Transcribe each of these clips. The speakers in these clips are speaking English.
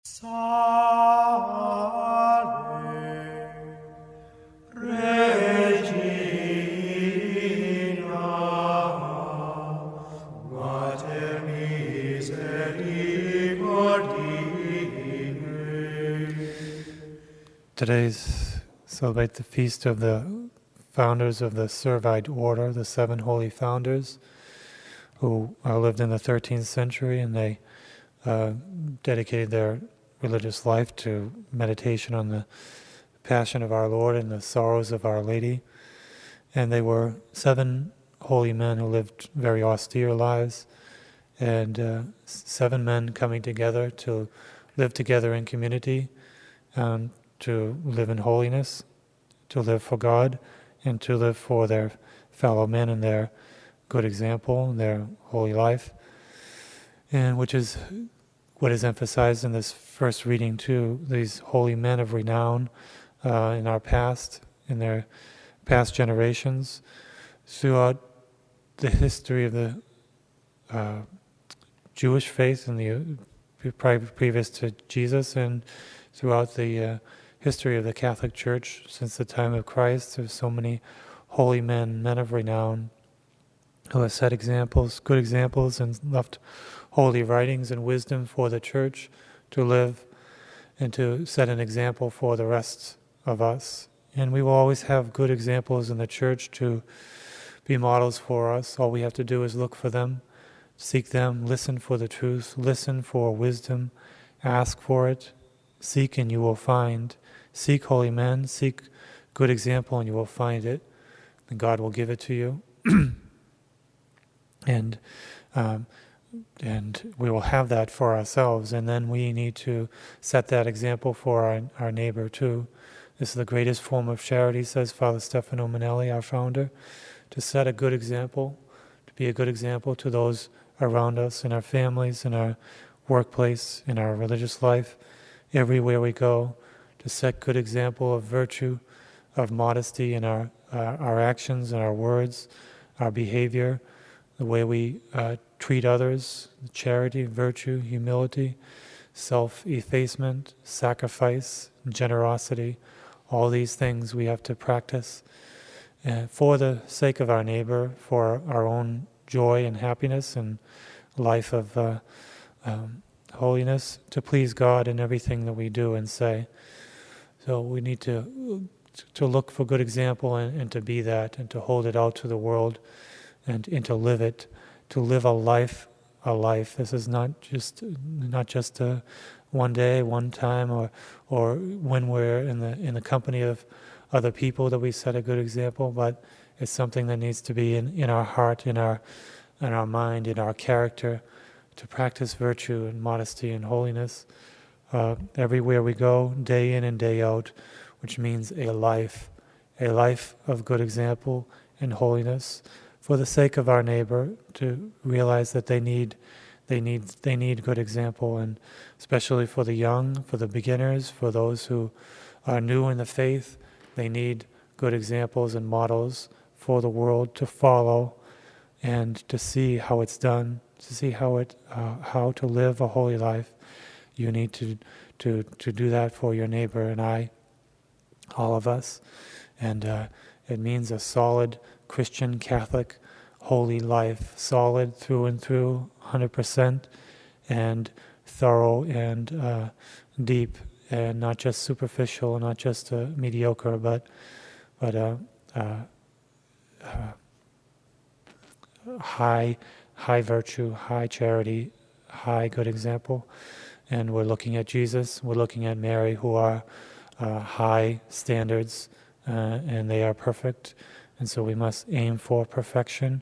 Salve, Regina, Mater misericordiae. Today's celebrate the feast of the founders of the Servite Order, the 7 holy founders who lived in the 13th century, and they dedicated their religious life to meditation on the passion of our Lord and the sorrows of Our Lady. And they were 7 holy men who lived very austere lives, and 7 men coming together to live together in community, to live in holiness, to live for God, and to live for their fellow men and their good example and their holy life. And which is what is emphasized in this first reading too, these holy men of renown in our past, in their past generations, throughout the history of the Jewish faith and the previous to Jesus, and throughout the history of the Catholic Church since the time of Christ. There's so many holy men, men of renown, who have set examples, good examples, and left holy writings and wisdom for the Church to live and to set an example for the rest of us. And we will always have good examples in the Church to be models for us. All we have to do is look for them, seek them, listen for the truth, listen for wisdom, ask for it, seek and you will find. Seek holy men, seek good example, and you will find it, and God will give it to you. And we will have that for ourselves, and then we need to set that example for our neighbor too. This is the greatest form of charity, says Father Stefano Manelli, our founder, to set a good example, to be a good example to those around us, in our families, in our workplace, in our religious life, everywhere we go, to set good example of virtue, of modesty in our actions and our words, our behavior, the way we treat others, charity, virtue, humility, self-effacement, sacrifice, generosity. All these things we have to practice for the sake of our neighbor, for our own joy and happiness and life of holiness, to please God in everything that we do and say. So we need to look for good example and to be that, and to hold it out to the world, and to live it, to live a life. This is not just a one day, one time, or when we're in the company of other people that we set a good example, but it's something that needs to be in our heart, in our mind, in our character, to practice virtue and modesty and holiness everywhere we go, day in and day out, which means a life of good example and holiness, for the sake of our neighbor, to realize that they need good example, and especially for the young, for the beginners, for those who are new in the faith, they need good examples and models for the world to follow and to see how it's done, to see how to live a holy life. You need to do that for your neighbor and I, all of us. And it means a solid Christian, Catholic, holy life, solid through and through, 100%, and thorough and deep, and not just superficial, not just mediocre, but high virtue, high charity, high good example. And we're looking at Jesus, we're looking at Mary, who are high standards, and they are perfect. And so we must aim for perfection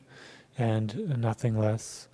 and nothing less.